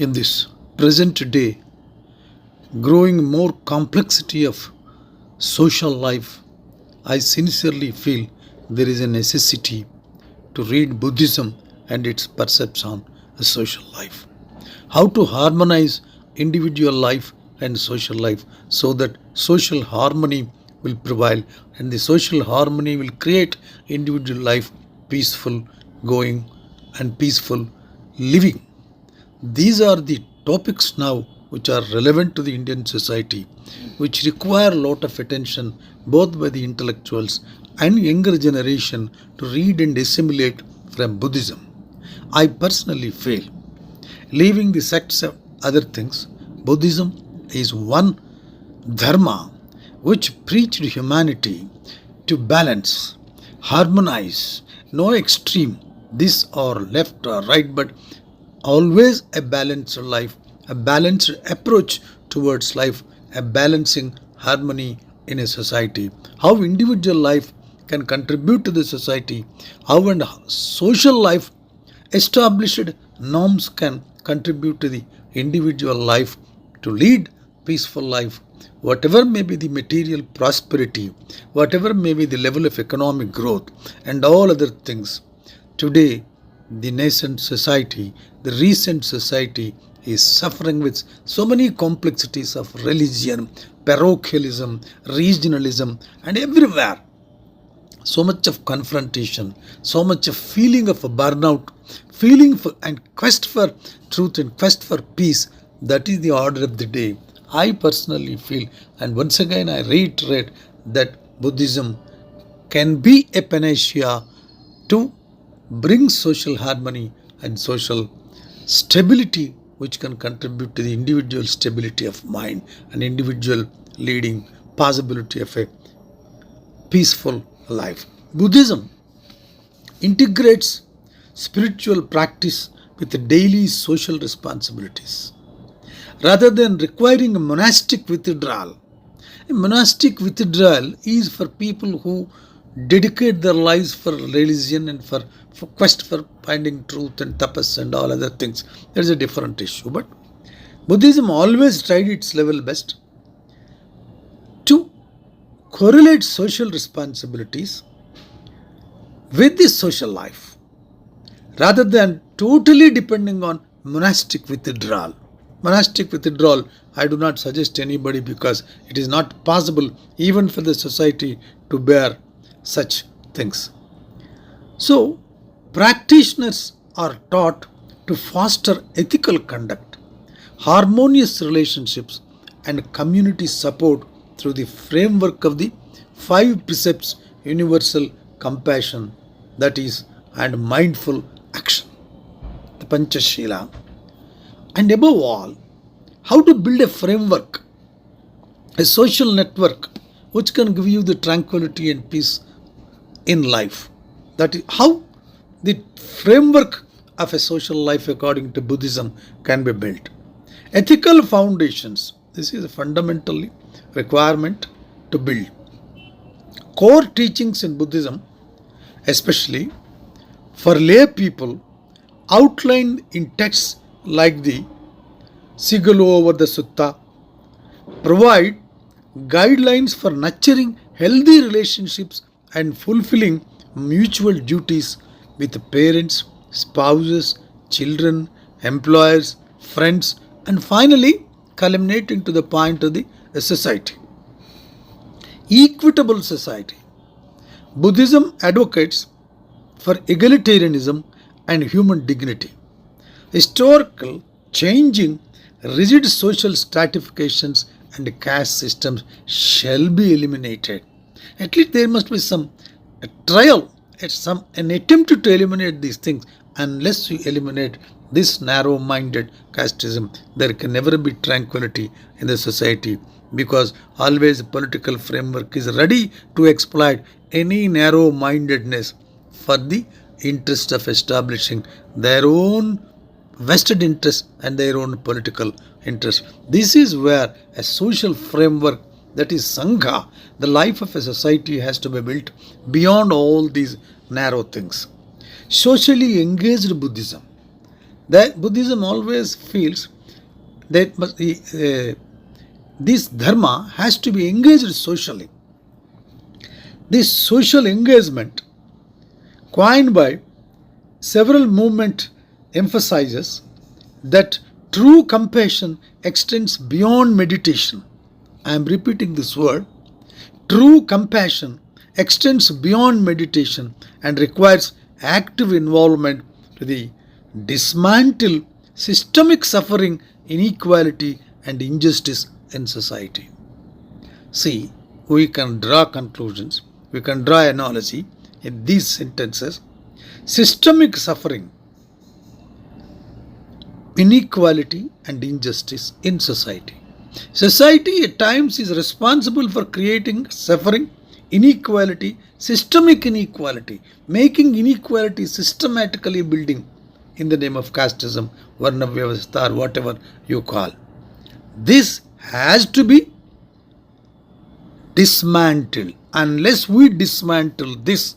In this present day, growing more complexity of social life, I sincerely feel there is a necessity to read Buddhism and its percepts on a social life. How to harmonize individual life and social life so that social harmony will prevail and the social harmony will create individual life peaceful going and peaceful living. These are the topics now which are relevant to the Indian society, which require a lot of attention both by the intellectuals and younger generation to read and assimilate from Buddhism. I personally feel, leaving the sects of other things, Buddhism is one dharma which preached humanity to balance, harmonize, no extreme, this or left or right, but always a balanced life, a balanced approach towards life, a balancing harmony in a society. How individual life can contribute to the society, how and social life established norms can contribute to the individual life to lead peaceful life, whatever may be the material prosperity, whatever may be the level of economic growth and all other things. Today, the nascent society, the recent society is suffering with so many complexities of religion, parochialism, regionalism, and everywhere. So much of confrontation, so much of feeling of a burnout, feeling for and quest for truth and quest for peace. That is the order of the day. I personally feel, and once again I reiterate that Buddhism can be a panacea to bring social harmony and social stability which can contribute to the individual stability of mind and individual leading possibility of a peaceful life. Buddhism integrates spiritual practice with daily social responsibilities. Rather than requiring a monastic withdrawal, a monastic withdrawal is for people who dedicate their lives for religion and for quest for finding truth and tapas and all other things. That is a different issue. But Buddhism always tried its level best to correlate social responsibilities with the social life rather than totally depending on monastic withdrawal. Monastic withdrawal, I do not suggest anybody because it is not possible even for the society to bear such things. So, practitioners are taught to foster ethical conduct, harmonious relationships, and community support through the framework of the 5 precepts universal compassion, that is, and mindful action, the Panacea. And above all, how to build a framework, a social network which can give you the tranquility and peace in life. That is how the framework of a social life according to Buddhism can be built. Ethical foundations, this is a fundamentally requirement to build. Core teachings in Buddhism, especially for lay people, outlined in texts like the Sigalo over the Sutta, provide guidelines for nurturing healthy relationships and fulfilling mutual duties with parents, spouses, children, employers, friends, and finally culminating to the point of the society. Equitable society. Buddhism advocates for egalitarianism and human dignity. Historical, changing, rigid social stratifications and caste systems shall be eliminated. At least there must be some trial, an attempt to eliminate these things. Unless you eliminate this narrow-minded casteism, there can never be tranquility in the society, because always the political framework is ready to exploit any narrow-mindedness for the interest of establishing their own vested interest and their own political interest. This is where a social framework, that is Sangha, the life of a society, has to be built beyond all these narrow things. Socially engaged Buddhism. That Buddhism always feels that this dharma has to be engaged socially. This social engagement, coined by several movements, emphasizes that true compassion extends beyond meditation. I am repeating this word. True compassion extends beyond meditation and requires active involvement to dismantle systemic suffering, inequality, and injustice in society. See, we can draw conclusions, we can draw analogy in these sentences. Systemic suffering, inequality, and injustice in society. Society at times is responsible for creating suffering, inequality, systemic inequality, making inequality systematically building in the name of casteism, varna vyavastha, or whatever you call. This has to be dismantled. Unless we dismantle this,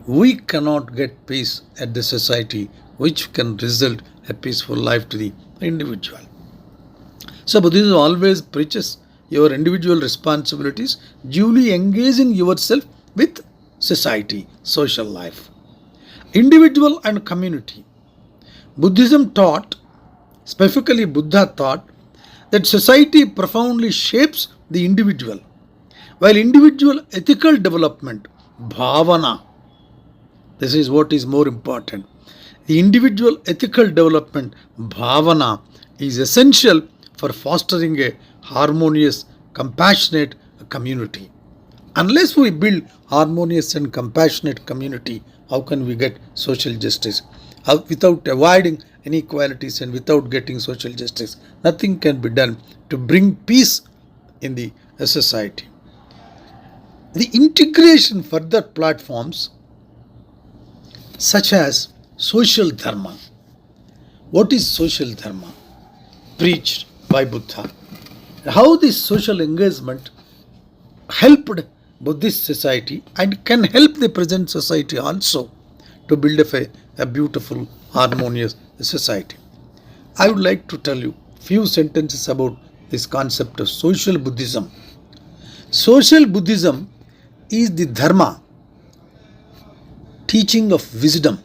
we cannot get peace at the society, which can result a peaceful life to the individual. So Buddhism always preaches your individual responsibilities, duly engaging yourself with society, social life. Individual and community. Buddhism taught, specifically Buddha taught, that society profoundly shapes the individual, while individual ethical development, bhavana, this is what is more important. The individual ethical development, bhavana, is essential for fostering a harmonious, compassionate community. Unless we build harmonious and compassionate community, how can we get social justice? Without avoiding inequalities and without getting social justice, nothing can be done to bring peace in the society. The integration further platforms such as social dharma. What is social dharma? Preached by Buddha. How this social engagement helped Buddhist society and can help the present society also to build a beautiful, harmonious society. I would like to tell you few sentences about this concept of social Buddhism. Social Buddhism is the dharma, teaching of wisdom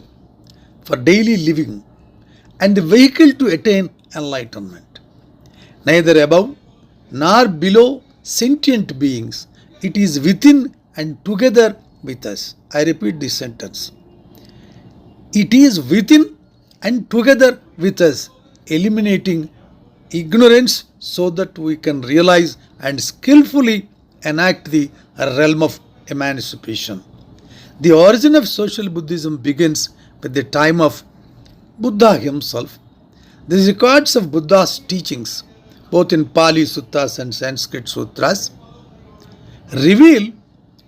for daily living and the vehicle to attain enlightenment. Neither above nor below sentient beings, it is within and together with us. I repeat this sentence. It is within and together with us, eliminating ignorance so that we can realize and skillfully enact the realm of emancipation. The origin of social Buddhism begins with the time of Buddha himself. The records of Buddha's teachings, both in Pali Suttas and Sanskrit Sutras, reveal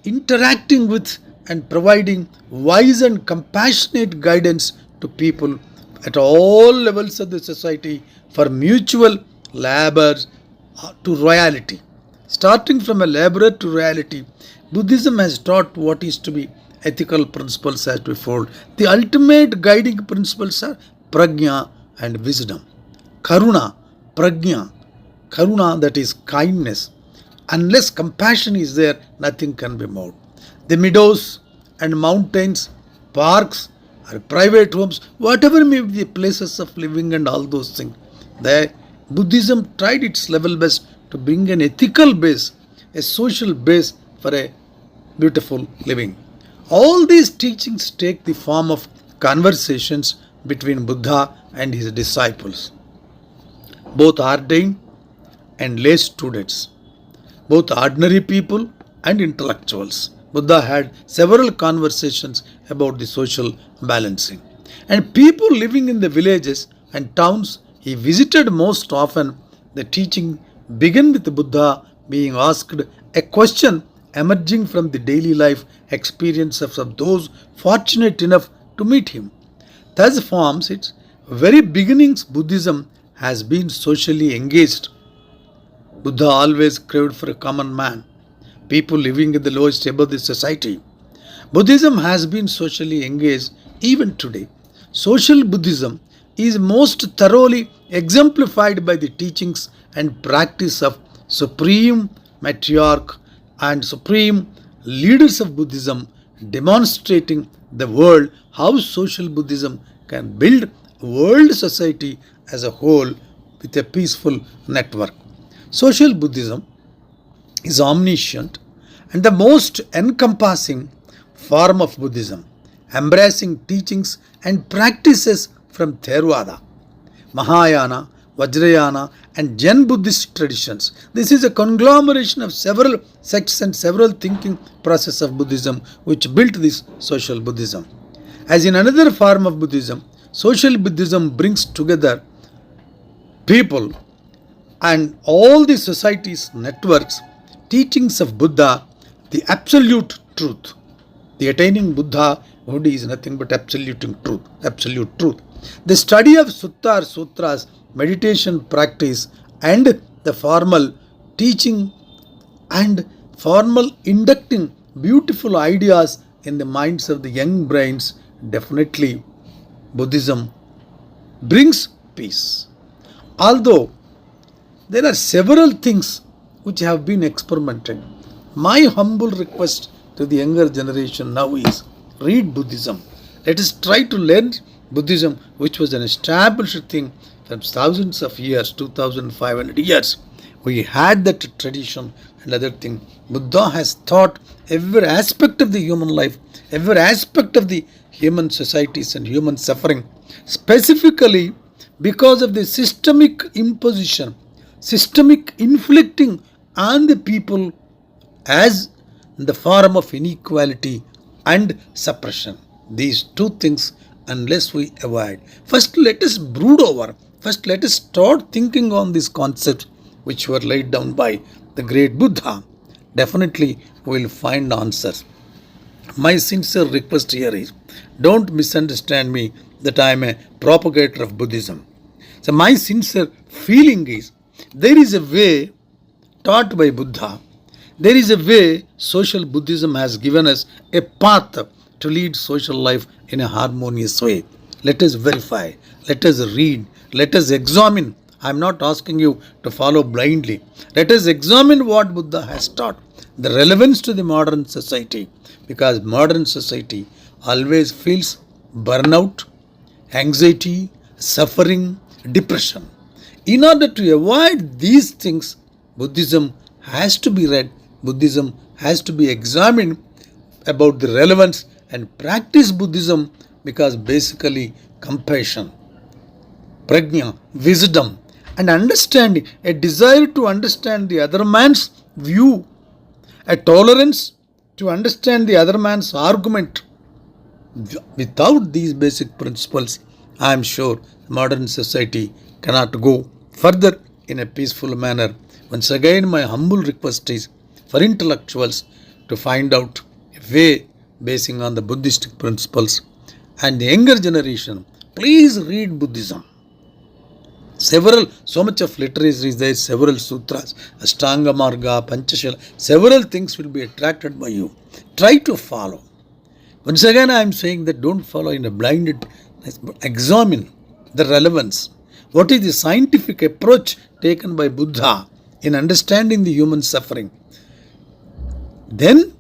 interacting with and providing wise and compassionate guidance to people at all levels of the society for mutual labor to royalty. Starting from a laborer to royalty, Buddhism has taught what is to be ethical principles as before. The ultimate guiding principles are prajna and wisdom. Karuna, prajna, karuna, that is kindness. Unless compassion is there, nothing can be moved. The meadows and mountains, parks, or private homes, whatever may be the places of living and all those things, the Buddhism tried its level best to bring an ethical base, a social base for a beautiful living. All these teachings take the form of conversations between Buddha and his disciples, both ordained and lay students, both ordinary people and intellectuals. Buddha had several conversations about the social balancing. And people living in the villages and towns he visited most often, the teaching began with Buddha being asked a question emerging from the daily life experiences of those fortunate enough to meet him. Thus forms its very beginnings. Buddhism has been socially engaged. Buddha always craved for a common man, people living in the lowest ebb of the society. Buddhism has been socially engaged even today. Social Buddhism is most thoroughly exemplified by the teachings and practice of Supreme Matriarch and Supreme Leaders of Buddhism, demonstrating the world how social Buddhism can build a world society as a whole with a peaceful network. Social Buddhism is omniscient and the most encompassing form of Buddhism, embracing teachings and practices from Theravada, Mahayana, Vajrayana, and Jain Buddhist traditions. This is a conglomeration of several sects and several thinking processes of Buddhism which built this social Buddhism. As in another form of Buddhism, social Buddhism brings together people and all the society's networks, teachings of Buddha, the absolute truth. The attaining Buddhahood is nothing but absolute truth. The study of Sutta or Sutras, meditation practice, and the formal teaching and formal inducting beautiful ideas in the minds of the young brains, definitely Buddhism brings peace. Although there are several things which have been experimented, my humble request to the younger generation now is read Buddhism. Let us try to learn Buddhism, which was an established thing from thousands of years, 2500 years. We had that tradition and other thing. Buddha has taught every aspect of the human life, every aspect of the human societies and human suffering, specifically because of the systemic imposition, systemic inflicting on the people as the form of inequality and suppression. These two things, unless we avoid. First, let us brood over. First, let us start thinking on these concepts which were laid down by the great Buddha. Definitely, we will find answers. My sincere request here is, don't misunderstand me that I am a propagator of Buddhism. So my sincere feeling is, there is a way taught by Buddha. There is a way social Buddhism has given us a path to lead social life in a harmonious way. Let us verify, let us read, let us examine. I am not asking you to follow blindly. Let us examine what Buddha has taught, the relevance to the modern society, because modern society always feels burnout, anxiety, suffering, depression. In order to avoid these things, Buddhism has to be read, Buddhism has to be examined about the relevance and practice Buddhism, because basically compassion, prajna, wisdom and understanding, a desire to understand the other man's view, a tolerance to understand the other man's argument. Without these basic principles, I am sure modern society cannot go further in a peaceful manner. Once again, my humble request is for intellectuals to find out a way basing on the Buddhistic principles, and the younger generation, please read Buddhism. So much of literature is there, several sutras, Ashtanga Marga, Panacea, several things will be attracted by you. Try to follow. Once again, I am saying that don't follow in a blinded, examine the relevance. What is the scientific approach taken by Buddha in understanding the human suffering? Then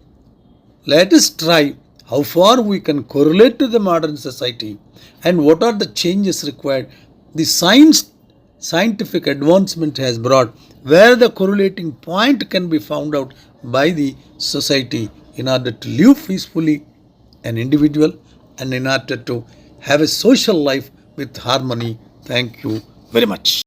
let us try how far we can correlate to the modern society and what are the changes required. The scientific advancement has brought where the correlating point can be found out by the society in order to live peacefully an individual and in order to have a social life with harmony. Thank you very much.